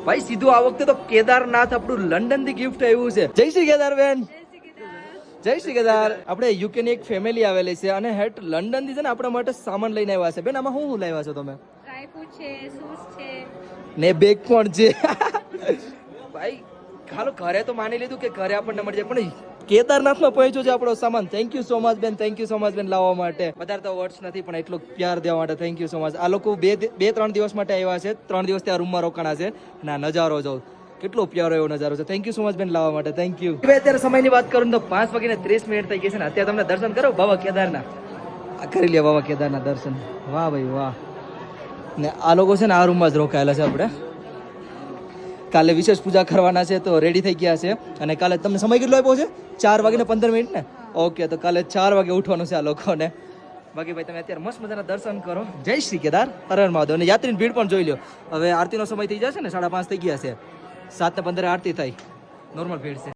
ભાઈ સીધું આ વખતે તો કેદારનાથ આપણું લંડન થી ગિફ્ટ આવ્યું છે. જય શ્રી કેદાર બેન. જય શ્રી કેદાર. આપણે યુકે ની એક ફેમિલી આવેલી છે અને હેટ લંડન થી છે ને આપણા માટે સામાન લઈને આવ્યા છે. બેન આમાં શું લાવ્યા છો તમે? ડ્રાયફ્રૂટ છે, શૂઝ છે ને બેગ પણ છે. ભાઈ ખાલો ઘરે તો માની લીધું કે ઘરે આપણને મળી જાય, પણ કેદારનાથ માં પહોંચ્યો છે આપણો સામાન. થેન્ક યુ સો મચ બેન, થેન્ક યુ સો મચ બેન લાવવા માટે. વધારે તો વર્ડ્સ નથી પણ એટલો પ્યાર દેવા માટે થેન્ક યુ સો મચ. આ લોકો બે 3 દિવસ માટે આવ્યા છે, 3 દિવસ ત્યાં રૂમમાં રોકાણા છે. ના નજારો જો કેટલો પ્યારો એવો નજારો છે. થેન્ક યુ સો મચ બેન લાવવા માટે, થેન્ક યુ. અત્યારે સમયની વાત કરું તો 5:30 થઈ ગઈ છે ને અત્યારે તમને દર્શન કરો બાબા કેદારના. આ કરી લે બાબા કેદારના દર્શન. વાહ ભાઈ વાહ. ને આ લોકો છે ને આ રૂમમાં જ રોકાયેલા છે. આપણે કાલે વિશેષ પૂજા કરવાના છે તો રેડી થઈ ગયા છે. અને કાલે તમને સમય કેટલો આપ્યો છે? 4:15 ને. ઓકે, તો કાલે 4 વાગે ઉઠવાનું છે આ લોકોને. બાકી ભાઈ તમે અત્યારે મસ્ત મજાના દર્શન કરો. જય શ્રી કેદાર, હર હર મહાદેવ. અને યાત્રીની ભીડ પણ જોઈ લો. હવે આરતીનો સમય થઈ જશે ને, 5:30 થઈ ગયા છે. 7:15 આરતી થાય, નોર્મલ ભીડ છે.